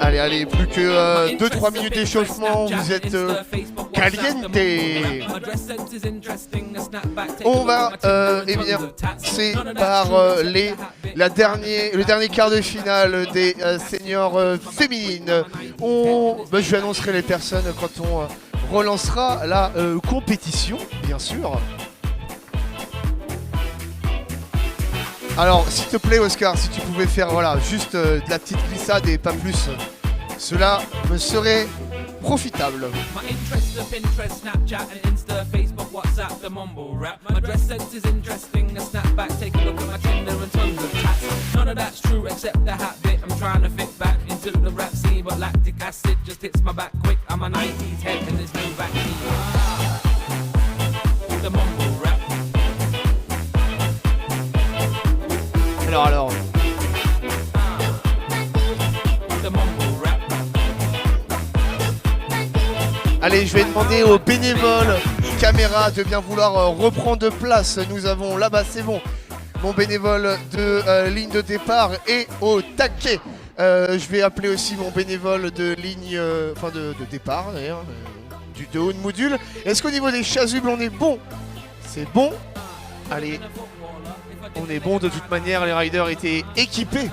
Allez, allez, plus que 2-3 minutes d'échauffement, vous êtes caliente. On va, eh bien, c'est par le dernier quart de finale des seniors féminines. Je vous annoncerai les personnes quand on relancera la compétition, bien sûr. Alors, s'il te plaît, Oscar, si tu pouvais faire voilà, juste de la petite glissade et pas plus, cela me serait profitable. Alors. Allez, je vais demander aux bénévoles caméra de bien vouloir reprendre place. Nous avons là-bas, c'est bon, mon bénévole de ligne de départ est au taquet. Je vais appeler aussi mon bénévole de ligne, de départ d'ailleurs, de haut de module. Est-ce qu'au niveau des chasubles, on est bon? C'est bon. Allez. On est bon de toute manière, les riders étaient équipés.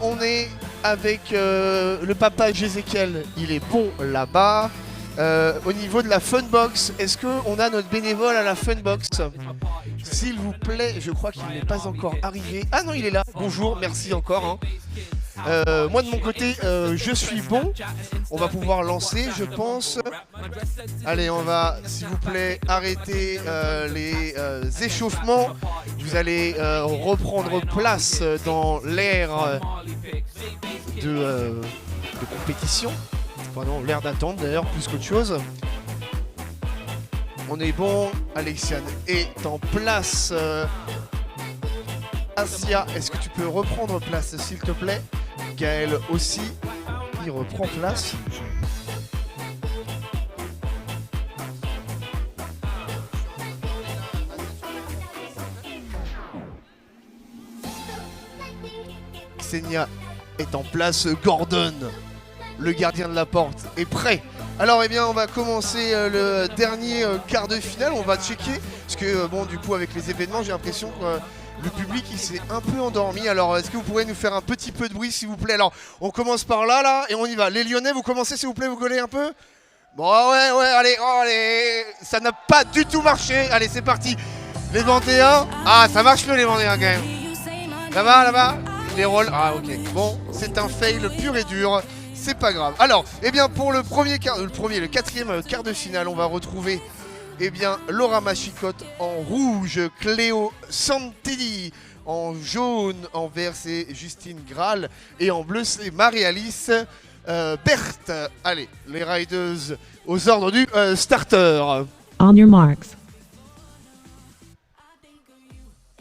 On est avec le papa Jézéchiel, il est bon là-bas. Au niveau de la Funbox, est-ce qu'on a notre bénévole à la Funbox? S'il vous plaît, je crois qu'il n'est pas encore arrivé. Ah non, il est là. Bonjour, merci encore. Hein. Moi de mon côté, je suis bon. On va pouvoir lancer, je pense. Allez, on va, s'il vous plaît, arrêter les échauffements. Vous allez reprendre place dans l'ère de compétition. Enfin non, l'ère d'attente d'ailleurs, plus qu'autre chose. On est bon. Alexiane est en place. Asia, est-ce que tu peux reprendre place, s'il te plaît? Gaël aussi, il reprend place. Xenia est en place. Gordon, le gardien de la porte, est prêt. Alors, eh bien, on va commencer le dernier quart de finale. On va checker, parce que, bon, du coup, avec les événements, j'ai l'impression que le public, il s'est un peu endormi. Alors, est-ce que vous pourrez nous faire un petit peu de bruit, s'il vous plaît? Alors, on commence par là, et on y va. Les Lyonnais, vous commencez, s'il vous plaît, vous collez un peu? Bon, ouais, allez. Ça n'a pas du tout marché. Allez, c'est parti. Les Vendéens. Ah, ça marche mieux, les Vendéens, quand même. Là-bas. Les rôles. Ah, ok. Bon, c'est un fail pur et dur. C'est pas grave. Alors, eh bien, pour le quatrième quart de finale, on va retrouver, eh bien, Laura Machicotte en rouge, Cléo Santini en jaune, en vert c'est Justine Graal et en bleu c'est Marie-Alice Berthe. Allez, les riders aux ordres du starter. On your marks.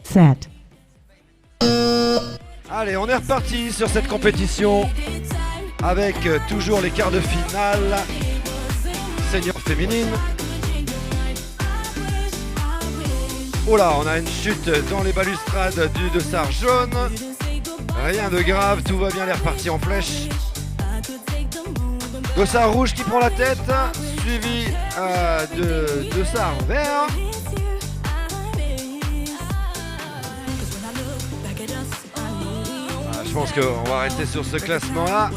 Set. Allez, on est reparti sur cette compétition avec toujours les quarts de finale senior féminine. Oh là, on a une chute dans les balustrades du dossard jaune. Rien de grave, tout va bien, elle est repartie en flèche. Dossard rouge qui prend la tête, suivi de dossard vert. Je pense qu'on va rester sur ce classement-là.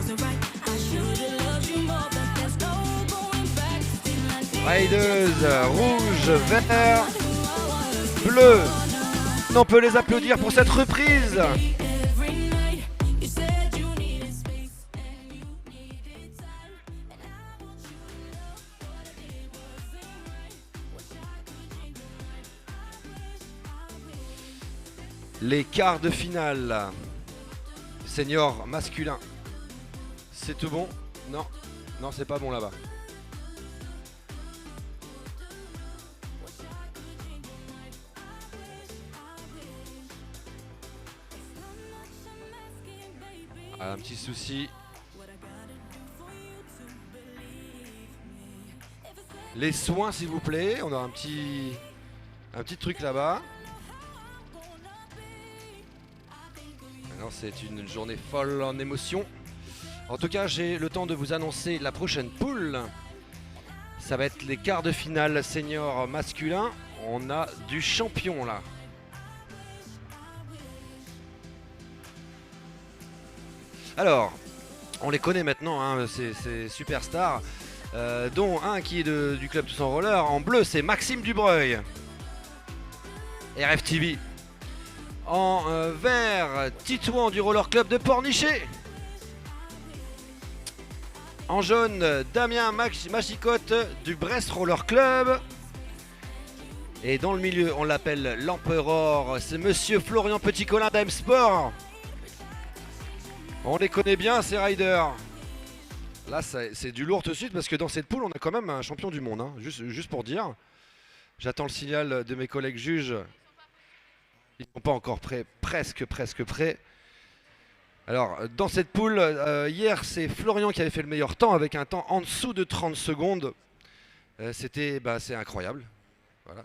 Riders, rouge, vert, bleu. On peut les applaudir pour cette reprise. Les quarts de finale. Senior masculin. C'est tout bon? Non, c'est pas bon là-bas. Un petit souci. Les soins s'il vous plaît. On a un petit truc là-bas. Non, c'est une journée folle en émotion. En tout cas, j'ai le temps de vous annoncer la prochaine poule. Ça va être les quarts de finale senior masculin. On a du champion là. Alors, on les connaît maintenant, hein, ces superstars, dont un qui est du club Tous en Roller. En bleu, c'est Maxime Dubreuil, RFTV. En vert, Titouan du Roller Club de Pornichet. En jaune, Damien Machicotte du Brest Roller Club. Et dans le milieu, on l'appelle l'empereur, c'est monsieur Florian Petit-Colin d'AM Sport. On les connaît bien, ces riders. Là, c'est du lourd tout de suite parce que dans cette poule, on a quand même un champion du monde, hein, juste pour dire. J'attends le signal de mes collègues juges. Ils ne sont pas encore prêts, presque prêts. Alors, dans cette poule, hier, c'est Florian qui avait fait le meilleur temps avec un temps en dessous de 30 secondes. C'est incroyable. Voilà.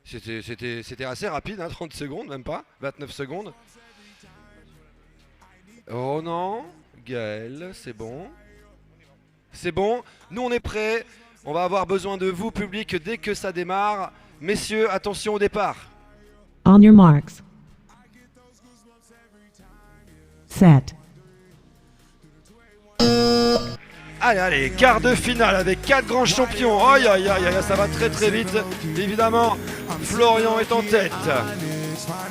C'était assez rapide, hein, 30 secondes, même pas, 29 secondes. Ronan, Gaël, c'est bon. C'est bon, nous on est prêts. On va avoir besoin de vous, public, dès que ça démarre. Messieurs, attention au départ. On your marks. Set. Allez, quart de finale avec 4 grands champions. Aïe, aïe, aïe, aïe, ça va très vite. Évidemment, Florian est en tête.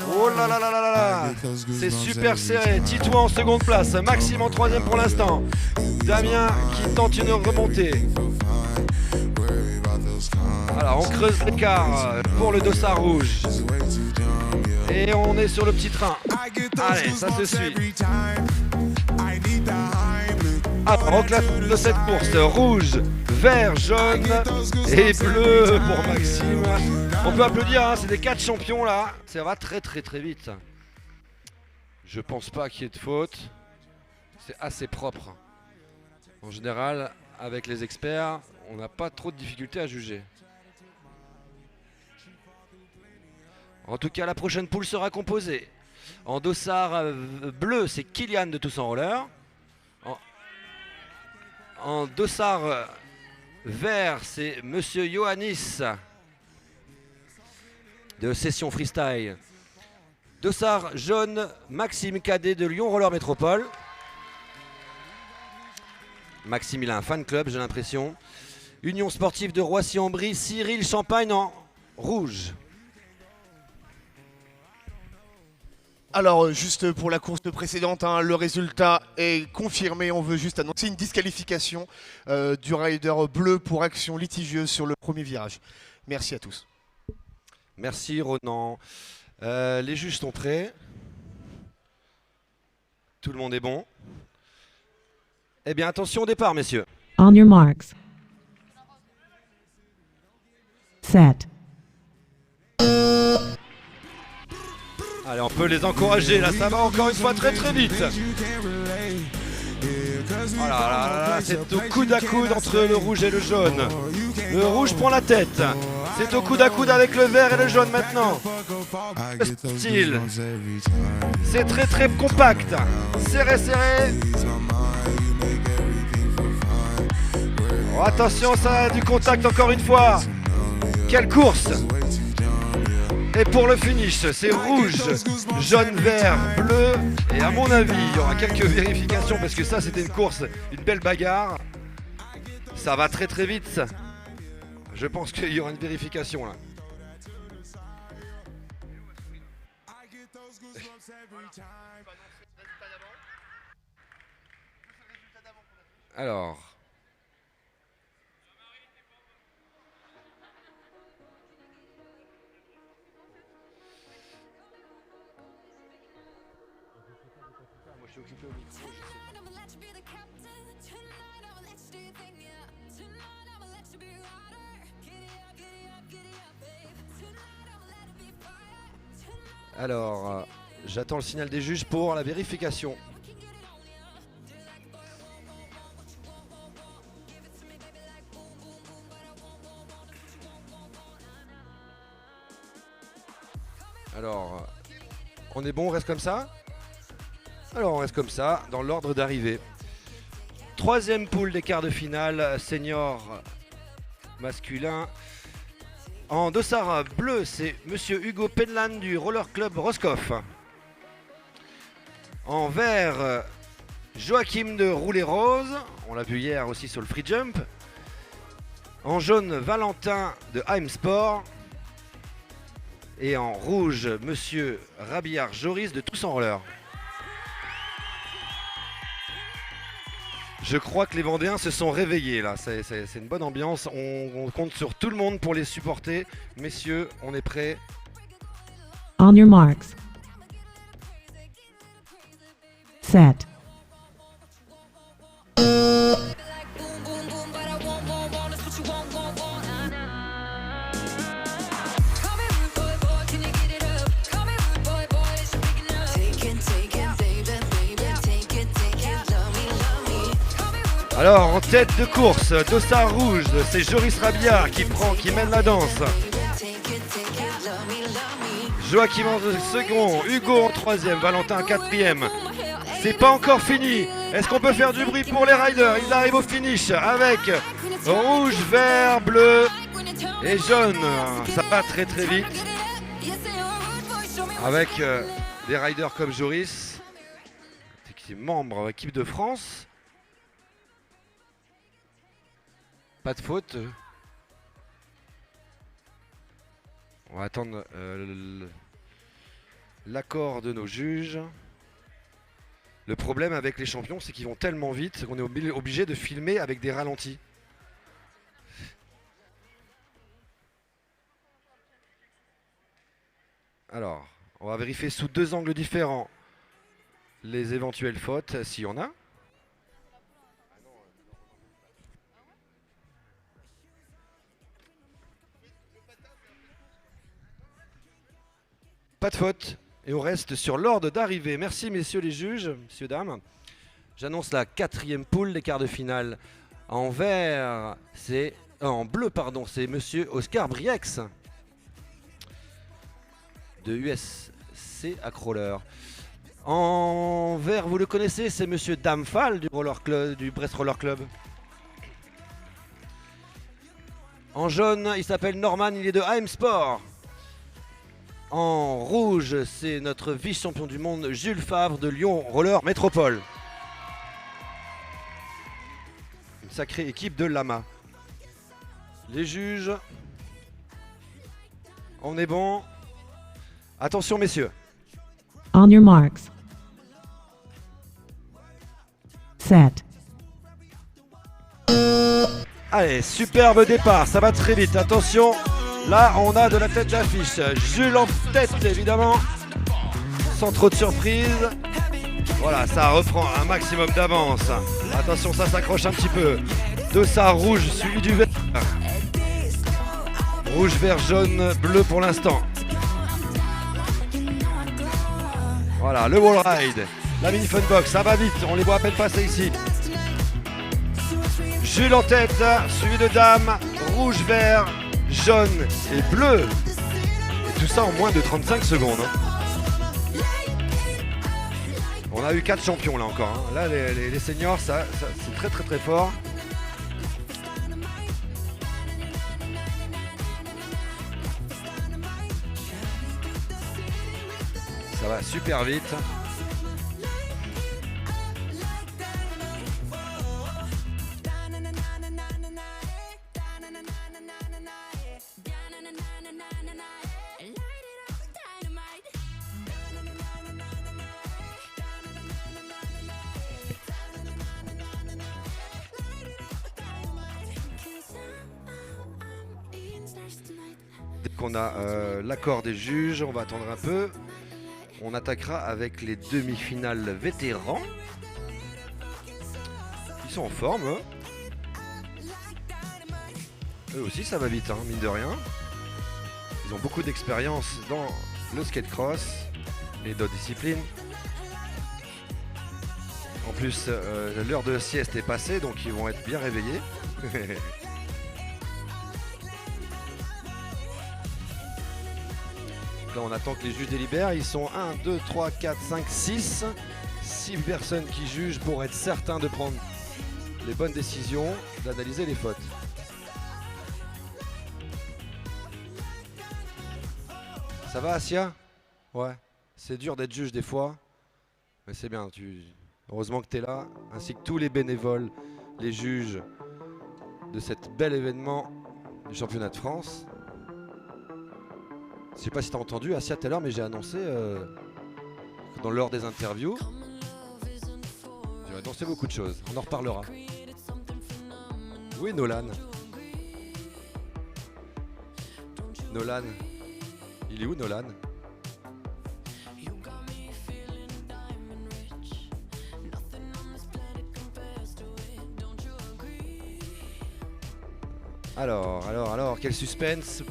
Oh là là là là là, c'est super serré. Titouan en seconde place, Maxime en troisième pour l'instant. Damien qui tente une remontée. Alors on creuse l'écart pour le dossard rouge. Et on est sur le petit train. Allez, ça se suit. Alors, en classe de cette course, rouge, vert, jaune et bleu pour Maxime. On peut applaudir, hein, c'est des 4 champions là. Ça va très vite. Je pense pas qu'il y ait de faute. C'est assez propre. En général, avec les experts, on n'a pas trop de difficultés à juger. En tout cas, la prochaine poule sera composée. En dossard bleu, c'est Kylian de Tous en Roller. En dossard vert, c'est monsieur Ioannis de Session Freestyle. Dossard jaune, Maxime Cadet de Lyon Roller Métropole. Maxime, il a un fan club, j'ai l'impression. Union sportive de Roissy-en-Brie, Cyril Champagne en rouge. Alors, juste pour la course précédente, hein, le résultat est confirmé. On veut juste annoncer une disqualification du rider bleu pour action litigieuse sur le premier virage. Merci à tous. Merci Ronan. Les juges sont prêts. Tout le monde est bon. Eh bien, attention au départ, messieurs. On your marks. Set. Allez, on peut les encourager, là, ça va encore une fois très vite. Oh là là là, c'est au coude à coude entre le rouge et le jaune. Le rouge prend la tête. C'est au coude à coude avec le vert et le jaune maintenant. Le style. C'est très compact. Serré. Oh, attention, ça a du contact encore une fois. Quelle course! Et pour le finish, c'est rouge, jaune, vert, bleu. Et à mon avis, il y aura quelques vérifications parce que ça, c'était une course, une belle bagarre. Ça va très vite. Je pense qu'il y aura une vérification là. Alors... Alors, j'attends le signal des juges pour la vérification. Alors, on est bon, on reste comme ça? Alors on reste comme ça, dans l'ordre d'arrivée. Troisième poule des quarts de finale, senior masculin. En dossard bleu, c'est Monsieur Hugo Penlan du Roller Club Roscoff. En vert, Joachim de Roulet-Rose. On l'a vu hier aussi sur le free jump. En jaune, Valentin de Heim Sport. Et en rouge, Monsieur Rabillard Joris de Tous en Roller. Je crois que les Vendéens se sont réveillés là, c'est une bonne ambiance, on compte sur tout le monde pour les supporter. Messieurs, on est prêts. On your marks. Set. Alors en tête de course, dossard rouge, c'est Joris Rabillard qui mène la danse. Joachim en second, Hugo en troisième, Valentin en quatrième. C'est pas encore fini. Est-ce qu'on peut faire du bruit pour les riders? Ils arrivent au finish avec rouge, vert, bleu et jaune. Ça va très très vite. Avec des riders comme Joris, qui est membre de l'équipe de France. Pas de faute. On va attendre l'accord de nos juges. Le problème avec les champions, c'est qu'ils vont tellement vite qu'on est obligé de filmer avec des ralentis. Alors, on va vérifier sous deux angles différents les éventuelles fautes, s'il y en a. Pas de faute. Et on reste sur l'ordre d'arrivée. Merci messieurs les juges, messieurs, dames. J'annonce la quatrième poule des quarts de finale. En vert, c'est... en bleu, pardon, c'est monsieur Oscar Briex de USC Acroller. En vert, vous le connaissez, c'est monsieur Damphal du Roller Club, du Brest Roller Club. En jaune, il s'appelle Norman, il est de AM Sport. En rouge, c'est notre vice-champion du monde Jules Favre de Lyon Roller Métropole. Une sacrée équipe de Lama. Les juges, on est bon. Attention messieurs. On your marks. Set. Allez, superbe départ, ça va très vite, attention. Là, on a de la tête d'affiche. Jules en tête, évidemment. Sans trop de surprise. Voilà, ça reprend un maximum d'avance. Attention, ça s'accroche un petit peu. Dossard rouge, suivi du vert. Rouge, vert, jaune, bleu pour l'instant. Voilà, le wall ride. La mini fun box, ça va vite. On les voit à peine passer ici. Jules en tête, suivi de dames. Rouge, vert, jaune et bleu. Et tout ça en moins de 35 secondes. On a eu 4 champions là encore. Là les seniors, ça c'est très très très fort. Ça va super vite. Dès qu'on a l'accord des juges, on va attendre un peu. On attaquera avec les demi-finales vétérans. Ils sont en forme. Eux aussi ça va vite, hein, mine de rien. Ils ont beaucoup d'expérience dans le skate cross et d'autres disciplines. En plus, l'heure de sieste est passée, donc ils vont être bien réveillés. là on attend que les juges délibèrent. Ils sont 1, 2, 3, 4, 5, 6. 6 personnes qui jugent pour être certains de prendre les bonnes décisions, d'analyser les fautes. Ça va Asia? Ouais, c'est dur d'être juge des fois, mais c'est bien, heureusement que tu es là, ainsi que tous les bénévoles, les juges de cet bel événement du championnat de France. Je sais pas si tu as entendu Asia tout à l'heure, mais j'ai annoncé lors des interviews, j'ai annoncé beaucoup de choses, on en reparlera. Oui Nolan. Nolan. Il est où Nolan? Alors, quel suspense.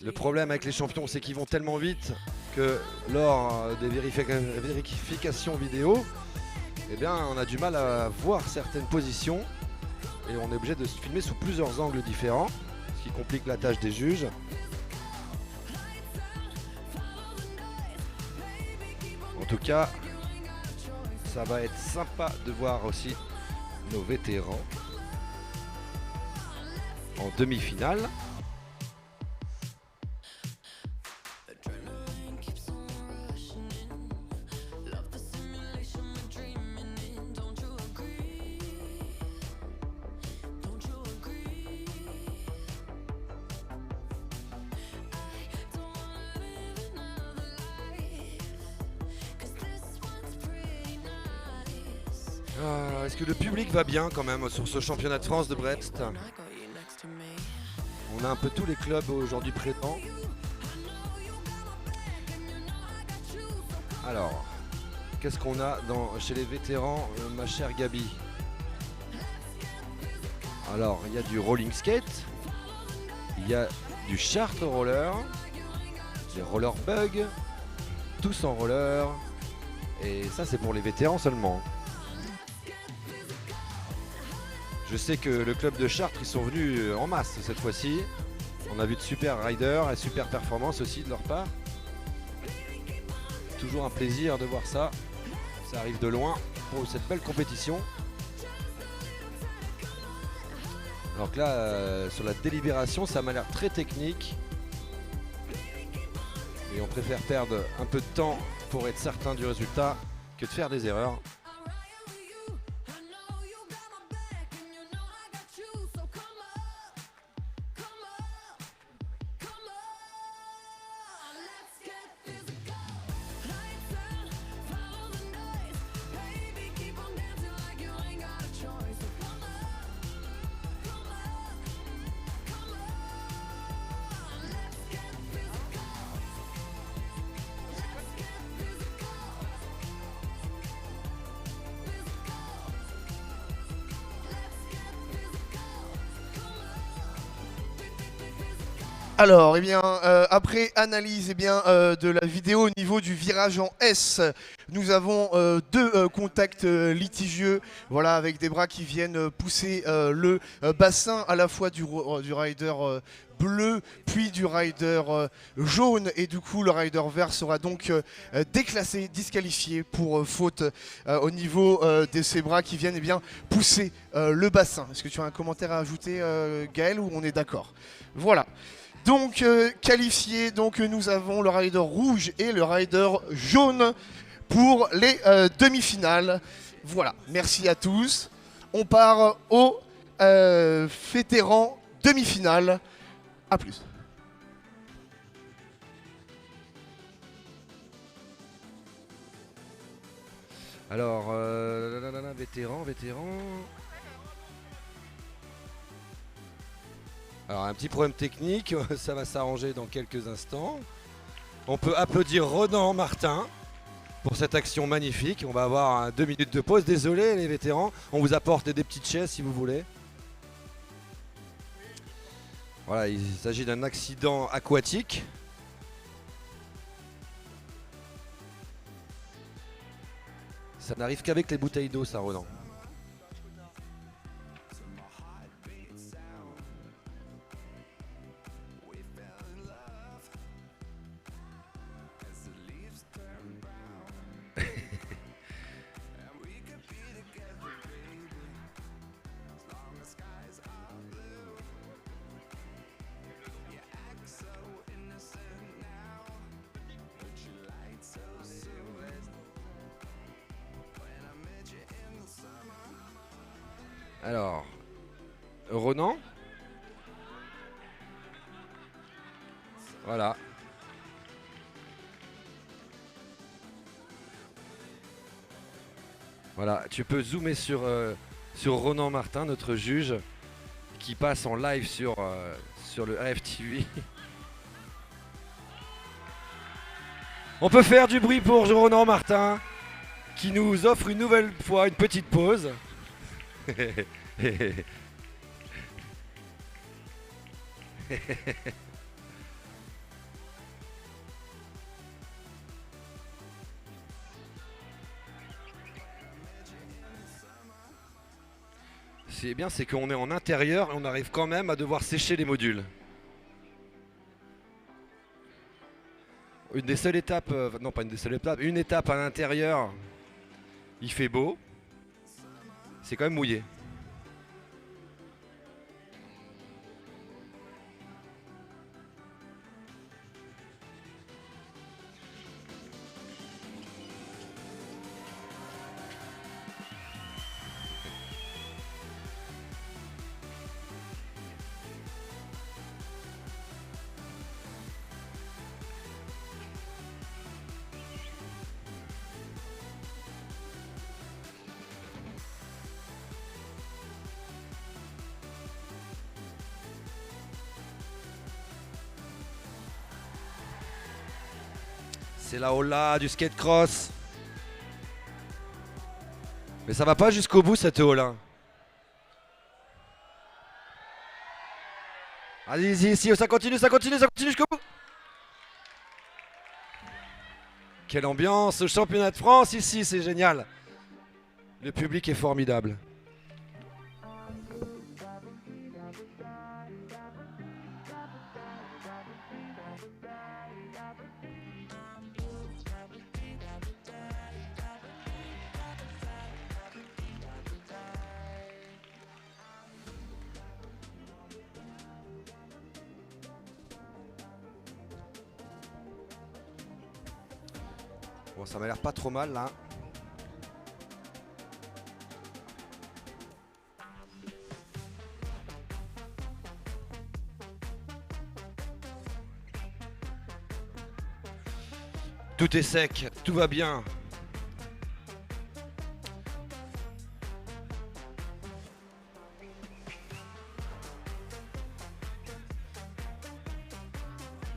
Le problème avec les champions, c'est qu'ils vont tellement vite que lors des vérifications vidéo, eh bien, on a du mal à voir certaines positions et on est obligé de se filmer sous plusieurs angles différents, ce qui complique la tâche des juges. En tout cas, ça va être sympa de voir aussi nos vétérans en demi-finale. Est-ce que le public va bien quand même sur ce championnat de France de Brest? On a un peu tous les clubs aujourd'hui présents. Alors, qu'est-ce qu'on a chez les vétérans, ma chère Gabi? Alors, il y a du rolling skate, il y a du chartre roller, des roller bug, tous en roller, et ça c'est pour les vétérans seulement. Je sais que le club de Chartres, ils sont venus en masse cette fois-ci. On a vu de super riders et super performances aussi de leur part. Toujours un plaisir de voir ça. Ça arrive de loin pour cette belle compétition. Alors que là, sur la délibération, ça m'a l'air très technique. Et on préfère perdre un peu de temps pour être certain du résultat que de faire des erreurs. Alors, eh bien, après analyse de la vidéo au niveau du virage en S, nous avons deux contacts litigieux, voilà, avec des bras qui viennent pousser le bassin à la fois du rider bleu puis du rider jaune, et du coup le rider vert sera donc déclassé, disqualifié pour faute au niveau de ces bras qui viennent pousser le bassin. Est-ce que tu as un commentaire à ajouter, Gaël, ou on est d'accord? Voilà. Donc qualifiés, donc nous avons le rider rouge et le rider jaune pour les demi-finales. Voilà, merci à tous. On part au vétéran demi-finale. A plus. Alors, vétéran. Alors un petit problème technique, ça va s'arranger dans quelques instants. On peut applaudir Ronan Martin pour cette action magnifique. On va avoir 2 minutes de pause. Désolé les vétérans, on vous apporte des petites chaises si vous voulez. Voilà, il s'agit d'un accident aquatique. Ça n'arrive qu'avec les bouteilles d'eau, ça, Ronan. Alors, Ronan. Voilà. Voilà, tu peux zoomer sur Ronan Martin, notre juge, qui passe en live sur le AFTV. On peut faire du bruit pour Ronan Martin, qui nous offre une nouvelle fois une petite pause. C'est bien, c'est qu'on est en intérieur et on arrive quand même à devoir sécher les modules. Une des seules étapes, non pas une des seules étapes, une étape à l'intérieur, il fait beau, c'est quand même mouillé. C'est la hola du skate cross. Mais ça va pas jusqu'au bout cette hola. Allez-y, ici, ça continue jusqu'au bout. Quelle ambiance au championnat de France ici, c'est génial. Le public est formidable. Bon, ça m'a l'air pas trop mal là. Tout est sec, tout va bien.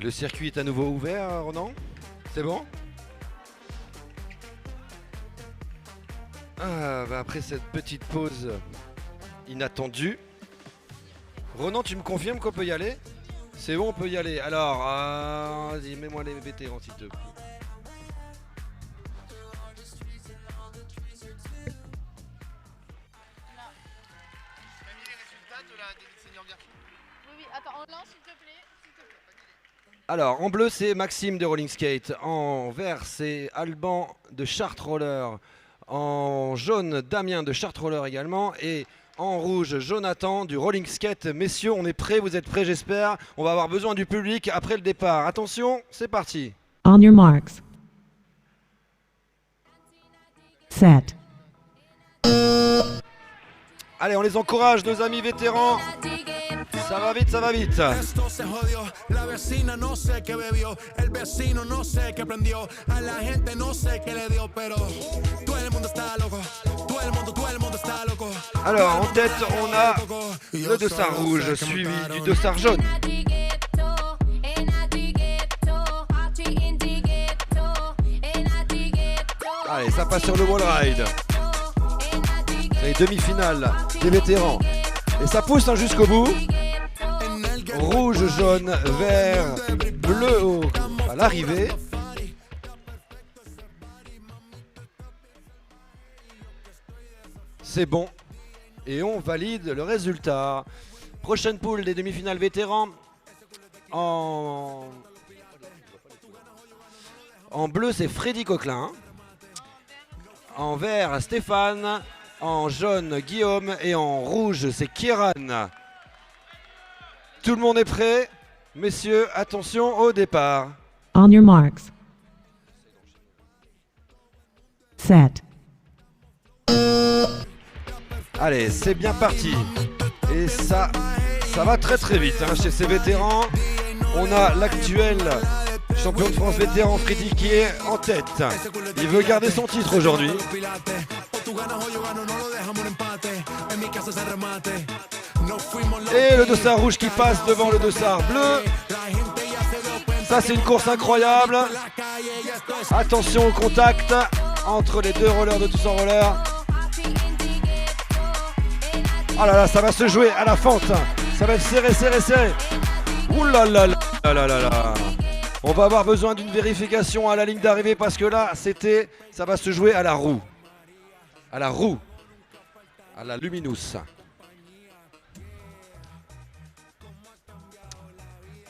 Le circuit est à nouveau ouvert, Ronan? C'est bon? Après cette petite pause inattendue, Ronan, tu me confirmes qu'on peut y aller? C'est bon, on peut y aller. Alors, vas-y, mets-moi les vétérans s'il te plaît. Oui, attends, on lance s'il te plaît. Alors, en bleu, c'est Maxime de Rolling Skate. En vert, c'est Alban de Chart Roller. En jaune, Damien de Chart Roller également. Et en rouge, Jonathan du Rolling Skate. Messieurs, on est prêts, vous êtes prêts, j'espère. On va avoir besoin du public après le départ. Attention, c'est parti. On your marks. Set. Allez, on les encourage, nos amis vétérans. Ça va vite, ça va vite. Esto se jodió, la vecina no sé qué bebió, el vecino no sé qué prendió, a la gente no sé qué le dio, pero todo el mundo está loco, todo el mundo está loco. Alors, en tête, on a le dossard rouge, suivi du dossard jaune. Allez, ça passe sur le wall ride. Les demi-finales des vétérans. Et ça pousse jusqu'au bout. Rouge, jaune, vert, bleu à l'arrivée. C'est bon. Et on valide le résultat. Prochaine poule des demi-finales vétérans. En bleu, c'est Freddy Coquelin. En vert, Stéphane. En jaune, Guillaume. Et en rouge, c'est Kieran. Tout le monde est prêt? Messieurs, attention au départ. On your marks. Set. Allez, c'est bien parti. Et ça va très très vite hein, chez ces vétérans. On a l'actuel champion de France vétéran Freddy qui est en tête. Il veut garder son titre aujourd'hui. Et le dossard rouge qui passe devant le dossard bleu. Ça c'est une course incroyable. Attention au contact entre les deux rollers de Tous en Roller. Ah là là, ça va se jouer à la fente. Ça va être serré, serré, serré. Ouh là là là là là là là. On va avoir besoin d'une vérification à la ligne d'arrivée parce que là, ça va se jouer à la roue. À la roue. À la Luminous.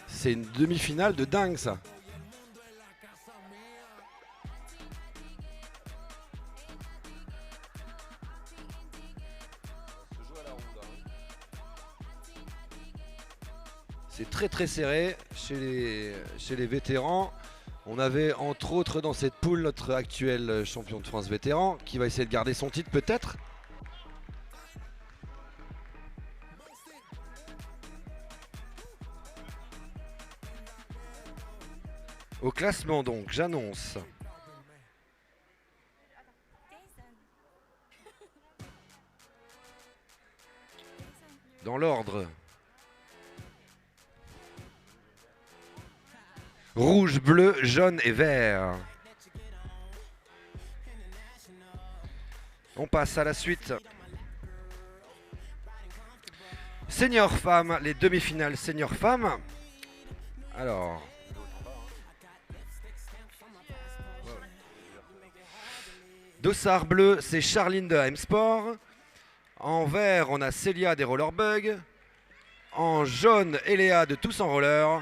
C'est une demi-finale de dingue ça. C'est très très serré chez les vétérans. On avait entre autres dans cette poule notre actuel champion de France vétéran qui va essayer de garder son titre peut-être. Au classement donc, j'annonce. Dans l'ordre. Rouge, bleu, jaune et vert. On passe à la suite. Senior femmes, les demi-finales senior femmes. Alors. Dossard bleu, c'est Charline de AM Sport. En vert, on a Célia des Rollerbugs. En jaune, Eléa de Tous en Roller.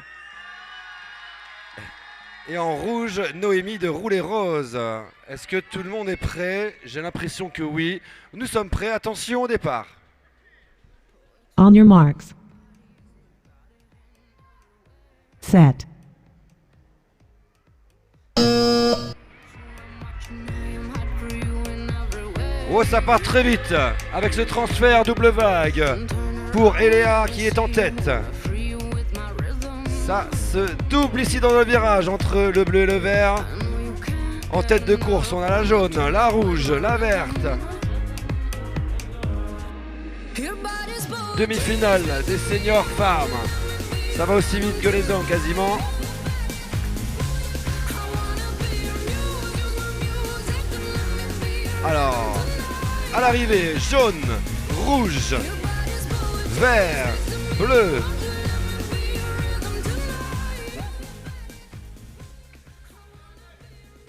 Et en rouge, Noémie de Rouler Rose. Est-ce que tout le monde est prêt? J'ai l'impression que oui. Nous sommes prêts. Attention au départ. On your marks. Set. Oh, ça part très vite avec ce transfert double vague pour Eléa qui est en tête. Ça se double ici dans le virage entre le bleu et le vert. En tête de course, on a la jaune, la rouge, la verte. Demi-finale des seniors femmes. Ça va aussi vite que les hommes quasiment. Alors, à l'arrivée, jaune, rouge, vert, bleu.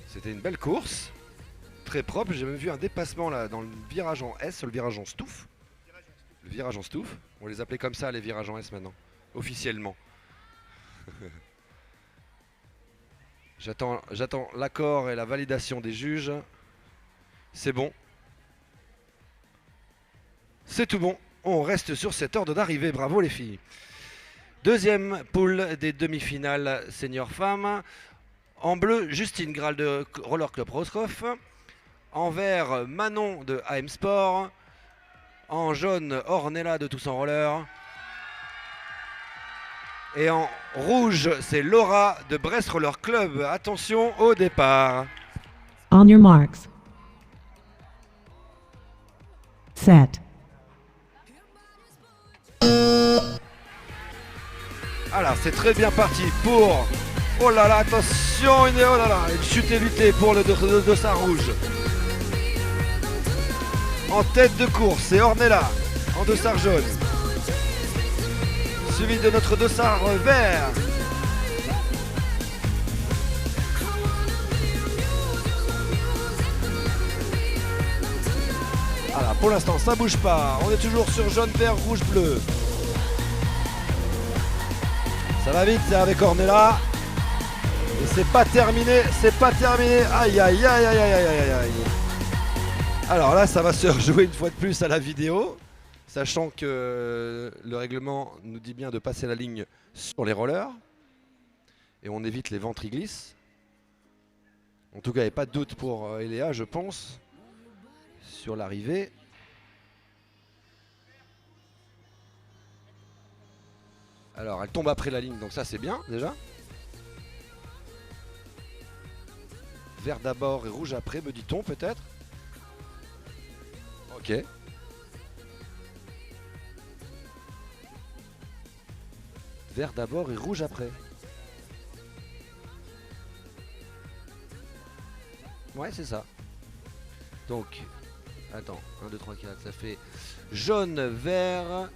C'était une belle course, très propre. J'ai même vu un dépassement là dans le virage en S, le virage en Stouff. Le virage en Stouff, on les appelait comme ça les virages en S maintenant, officiellement. J'attends l'accord et la validation des juges. C'est bon. C'est tout bon. On reste sur cet ordre d'arrivée. Bravo les filles. Deuxième poule des demi-finales senior femmes. En bleu, Justine Graal de Roller Club Roscoff. En vert, Manon de AM Sport. En jaune, Ornella de Tous en Roller. Et en rouge, c'est Laura de Brest Roller Club. Attention au départ. On your marks. Set. Alors c'est très bien parti pour... Oh là là, attention, une chute évitée pour le dossard rouge. En tête de course, c'est Ornella en dossard jaune. Suivi de notre dossard vert. Voilà, pour l'instant ça bouge pas. On est toujours sur jaune, vert, rouge, bleu. Ça va vite, c'est avec Ornella. Et c'est pas terminé, c'est pas terminé. Aïe aïe aïe aïe aïe aïe aïe aïe. Alors là, ça va se rejouer une fois de plus à la vidéo. Sachant que le règlement nous dit bien de passer la ligne sur les rollers. Et on évite les ventriglisses. En tout cas, il n'y a pas de doute pour Eléa, je pense. Sur l'arrivée. Alors, elle tombe après la ligne, donc ça c'est bien déjà. Vert d'abord et rouge après, me dit-on peut-être. Ok. Vert d'abord et rouge après. Ouais, c'est ça. Donc, attends, 1, 2, 3, 4, ça fait jaune, vert,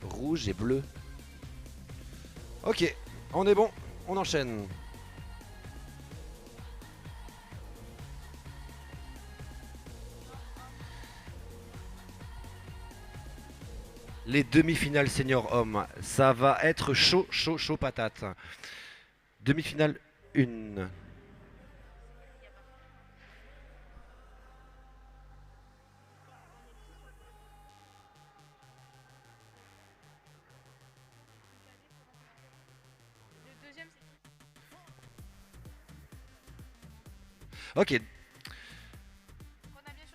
rouge et bleu. Ok, on est bon, on enchaîne. Les demi-finales senior hommes, ça va être chaud, chaud, chaud patate. Demi-finale 1. Ok.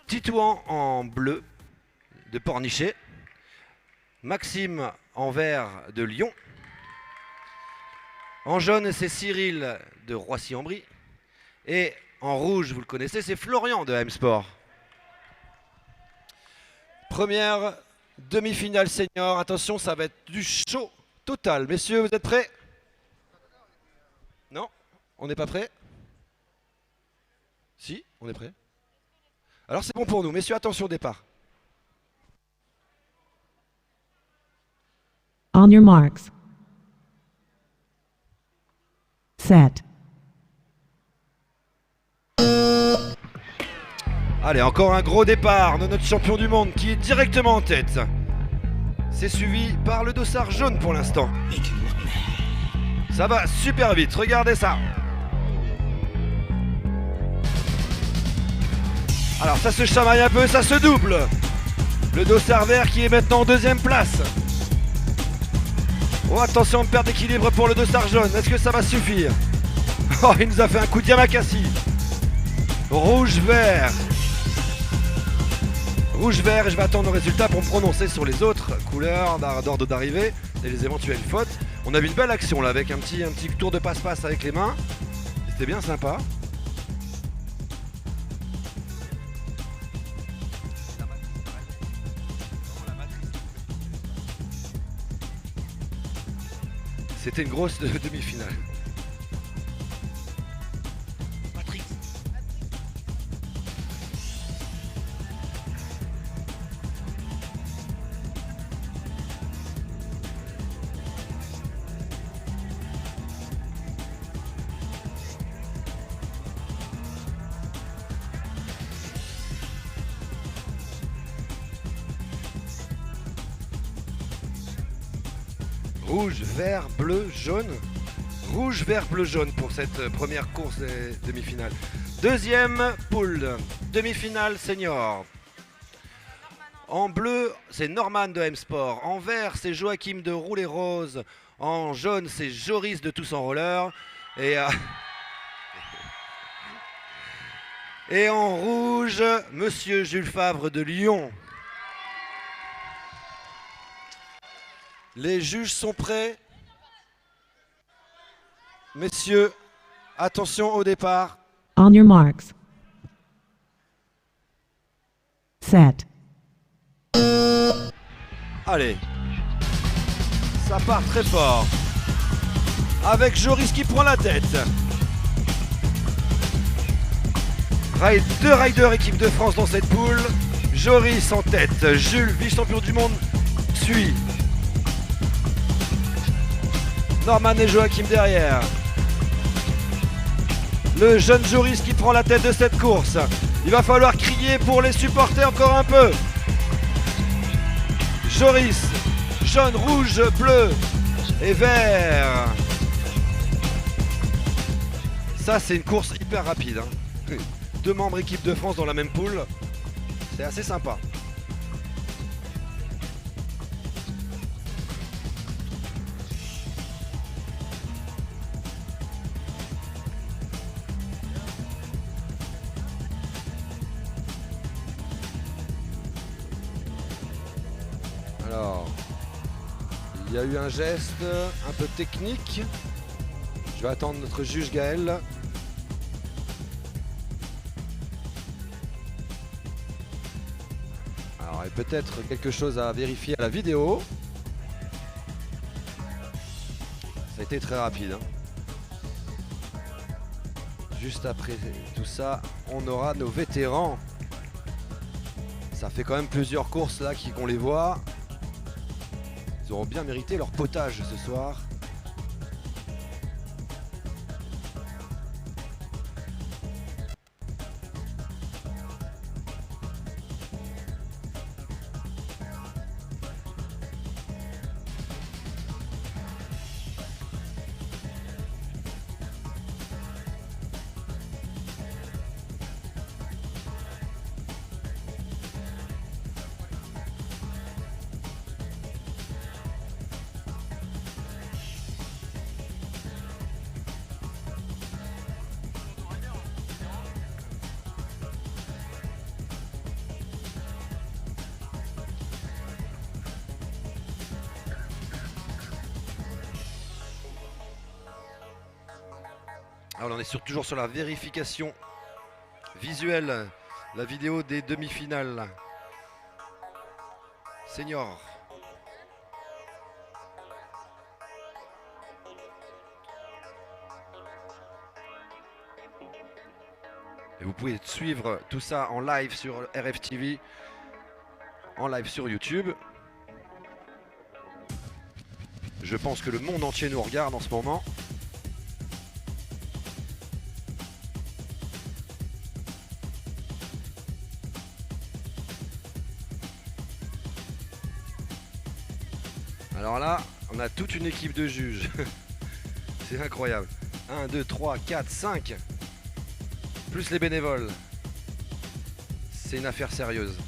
Titouan en bleu de Pornichet. Maxime en vert de Lyon. En jaune, c'est Cyril de Roissy-en-Brie. Et en rouge, vous le connaissez, c'est Florian de M-Sport. Première demi-finale senior. Attention, ça va être du chaud total. Messieurs, vous êtes prêts? Non? On n'est pas prêts? Si, on est prêt. Alors c'est bon pour nous. Messieurs, attention au départ. On your marks. Set. Allez, encore un gros départ de notre champion du monde qui est directement en tête. C'est suivi par le dossard jaune pour l'instant. Ça va super vite, regardez ça. Alors ça se chamaille un peu, ça se double. Le dossard vert qui est maintenant en deuxième place. Oh attention, on perd d'équilibre pour le dossard jaune. Est-ce que ça va suffire? Oh, il nous a fait un coup de Yamakasi. Rouge-vert. Rouge-vert, et je vais attendre le résultat pour me prononcer sur les autres couleurs d'ordre d'arrivée et les éventuelles fautes. On a vu une belle action là avec un petit tour de passe-passe avec les mains. C'était bien sympa. C'était une grosse demi-finale. Rouge, vert, bleu, jaune. Rouge, vert, bleu, jaune pour cette première course des demi-finales. Deuxième poule, demi-finale senior. En bleu, c'est Norman de M-Sport. En vert, c'est Joachim de Roulet Rose. En jaune, c'est Joris de Tous en Roller. Et en rouge, Monsieur Jules Favre de Lyon. Les juges sont prêts. Messieurs, attention au départ. On your marks. Set. Allez. Ça part très fort. Avec Joris qui prend la tête. Deux riders équipe de France dans cette poule. Joris en tête. Jules, vice-champion du monde, suit. Norman et Joachim derrière. Le jeune Joris qui prend la tête de cette course. Il va falloir crier pour les supporter encore un peu. Joris, jaune, rouge, bleu et vert. Ça, c'est une course hyper rapide. Hein. 2 membres équipe de France dans la même poule. C'est assez sympa. Il y a eu un geste un peu technique. Je vais attendre notre juge Gaël. Alors, il y a peut-être quelque chose à vérifier à la vidéo. Ça a été très rapide. Hein. Juste après tout ça, on aura nos vétérans. Ça fait quand même plusieurs courses là qu'on les voit. Ils auront bien mérité leur potage ce soir. Alors on est toujours sur la vérification visuelle, la vidéo des demi-finales. Senior. Et vous pouvez suivre tout ça en live sur RFTV, en live sur YouTube. Je pense que le monde entier nous regarde en ce moment. Alors là, on a toute une équipe de juges. C'est incroyable. 1, 2, 3, 4, 5. Plus les bénévoles. C'est une affaire sérieuse.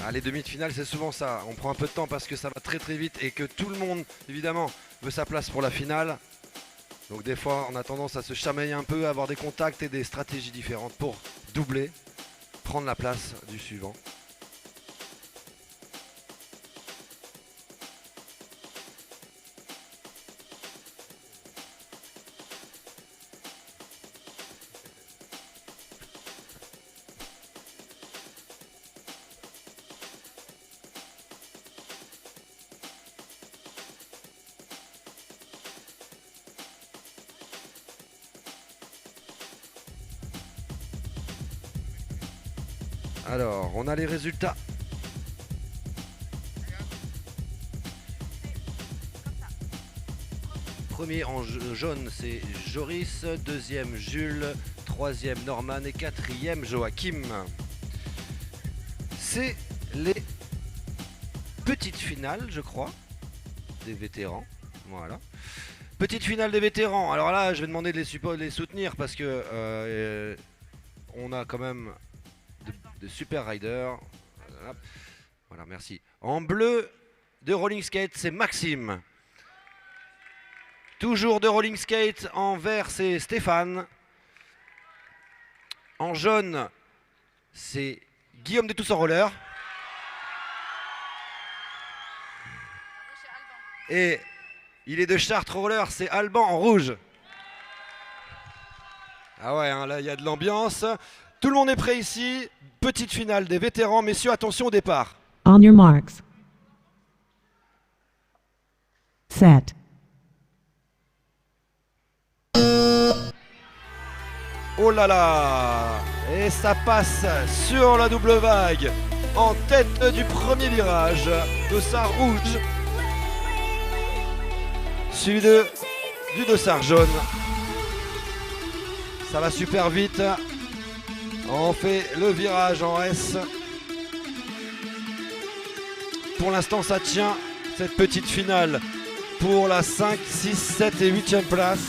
Ah, les demi-finales, c'est souvent ça. On prend un peu de temps parce que ça va très très vite et que tout le monde, évidemment, veut sa place pour la finale. Donc des fois, on a tendance à se chamailler un peu, à avoir des contacts et des stratégies différentes pour doubler, prendre la place du suivant. Alors, on a les résultats. Premier en jaune, c'est Joris. Deuxième, Jules. Troisième, Norman. Et quatrième, Joachim. C'est les petites finales, je crois, des vétérans. Voilà. Petite finale des vétérans. Alors là, je vais demander de les soutenir parce que on a quand même de super riders. Voilà, merci. En bleu de Rolling Skate, c'est Maxime. Toujours de Rolling Skate. En vert, c'est Stéphane. En jaune, c'est Guillaume de Tous en Roller. Et il est de Chartres Roller, c'est Alban en rouge. Ah ouais, hein, là il y a de l'ambiance. Tout le monde est prêt ici. Petite finale des vétérans. Messieurs, attention au départ. On your marks. Set. Oh là là! Et ça passe sur la double vague. En tête du premier virage. Dossard rouge. Suivi du dossard jaune. Ça va super vite. On fait le virage en S. Pour l'instant, ça tient cette petite finale pour la 5, 6, 7 et 8e place.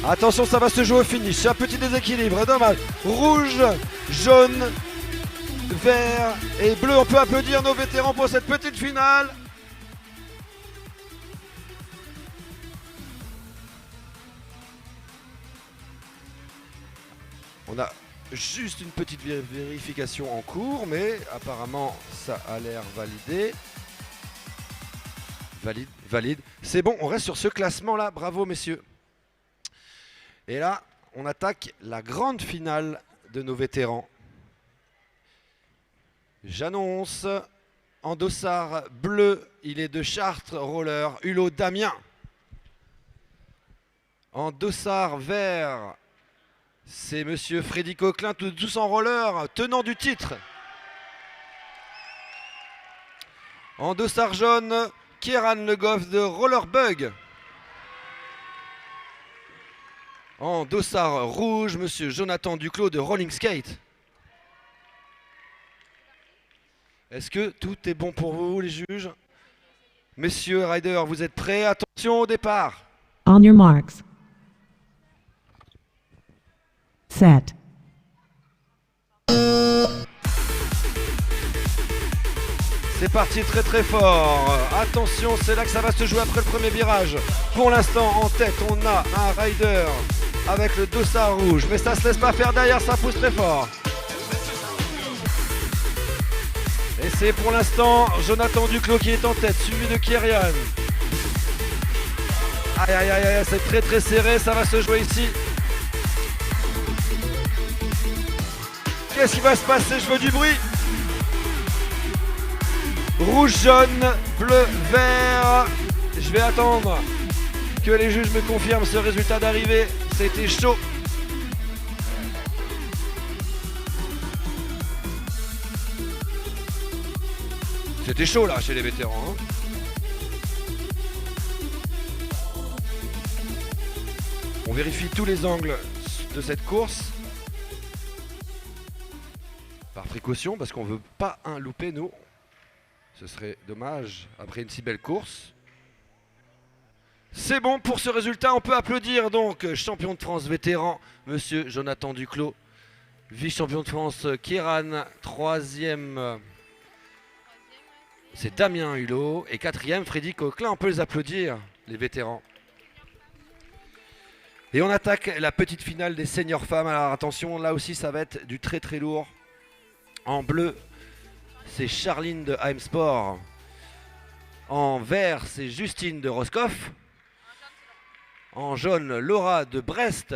Attention, ça va se jouer au finish. Un petit déséquilibre, dommage. Rouge, jaune, vert et bleu. On peut applaudir nos vétérans pour cette petite finale. On a juste une petite vérification en cours, mais apparemment ça a l'air validé. Valide, valide. C'est bon, on reste sur ce classement-là. Bravo, messieurs. Et là, on attaque la grande finale de nos vétérans. J'annonce en dossard bleu, il est de Chartres Roller, Hulot Damien. En dossard vert, c'est monsieur Freddy Coquelin, tous en roller, tenant du titre. En dossard jaune, Kieran Le Goff de Rollerbug. En dossard rouge, monsieur Jonathan Duclos de Rolling Skate. Est-ce que tout est bon pour vous, les juges? Messieurs riders, vous êtes prêts? Attention au départ. On your marks. Set. C'est parti très très fort. Attention, c'est là que ça va se jouer après le premier virage. Pour l'instant, en tête, on a un rider avec le dossard rouge. Mais ça se laisse pas faire derrière, ça pousse très fort. Et c'est pour l'instant Jonathan Duclos qui est en tête, suivi de Kyrian. Aïe aïe aïe aïe, c'est très très serré, ça va se jouer ici. Qu'est-ce qui va se passer? Je veux du bruit. Rouge, jaune, bleu, vert. Je vais attendre que les juges me confirment ce résultat d'arrivée. C'était chaud. C'était chaud là chez les vétérans. Hein. On vérifie tous les angles de cette course. Par précaution, parce qu'on ne veut pas un louper, nous. Ce serait dommage après une si belle course. C'est bon pour ce résultat, on peut applaudir donc champion de France vétéran, monsieur Jonathan Duclos. Vice-champion de France, Kieran. Troisième, c'est Damien Hulot. Et quatrième, Freddy Coquelin. On peut les applaudir, les vétérans. Et on attaque la petite finale des seniors femmes. Alors attention, là aussi ça va être du très très lourd. En bleu, c'est Charline de AM Sport. En vert, c'est Justine de Roscoff. En jaune, Laura de Brest.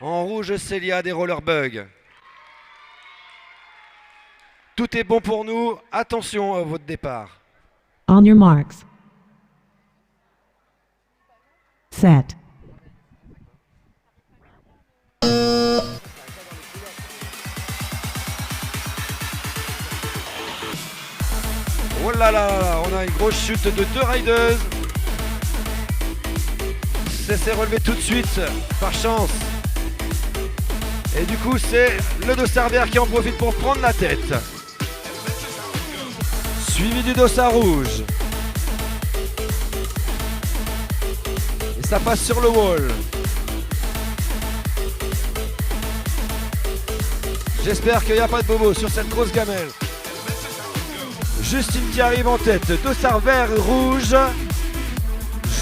En rouge, Célia des Rollerbug. Tout est bon pour nous. Attention à votre départ. On your marks. Set. Oh là là, on a une grosse chute de deux riders. Ça s'est relevé tout de suite, par chance. Et du coup, c'est le dossard vert qui en profite pour prendre la tête. Suivi du dossard rouge. Et ça passe sur le wall. J'espère qu'il n'y a pas de bobo sur cette grosse gamelle. Justine qui arrive en tête, dossard vert, rouge,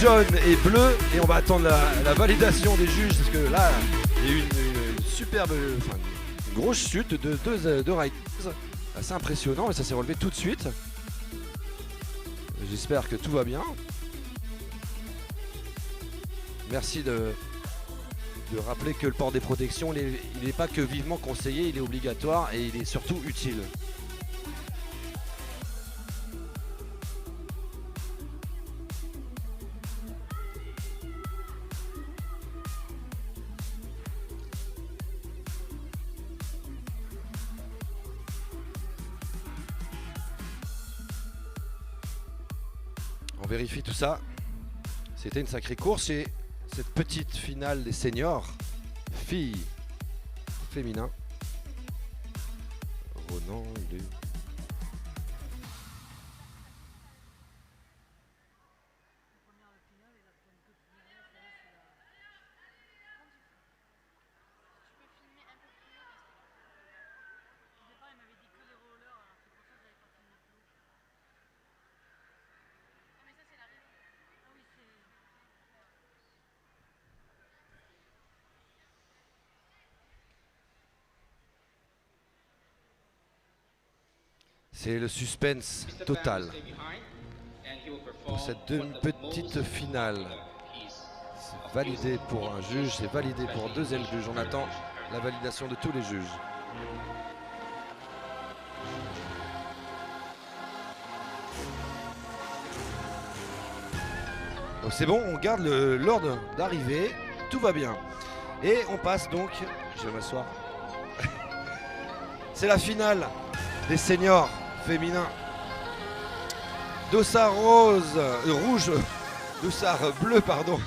jaune et bleu. Et on va attendre la validation des juges parce que là, il y a eu une superbe, enfin, une grosse chute de deux riders. Assez impressionnant et ça s'est relevé tout de suite. J'espère que tout va bien. Merci de rappeler que le port des protections, il n'est pas que vivement conseillé, il est obligatoire et il est surtout utile. On vérifie tout ça. C'était une sacrée course et cette petite finale des seniors, filles, féminin. Ronan, il est... C'est le suspense total. pour cette petite finale. C'est validé pour un juge, c'est validé pour un deuxième juge. On attend la validation de tous les juges. Donc c'est bon, on garde l'ordre d'arrivée, tout va bien. Et on passe donc, je vais m'asseoir. C'est la finale des seniors féminins. Dossard rouge, Dossard bleu, pardon.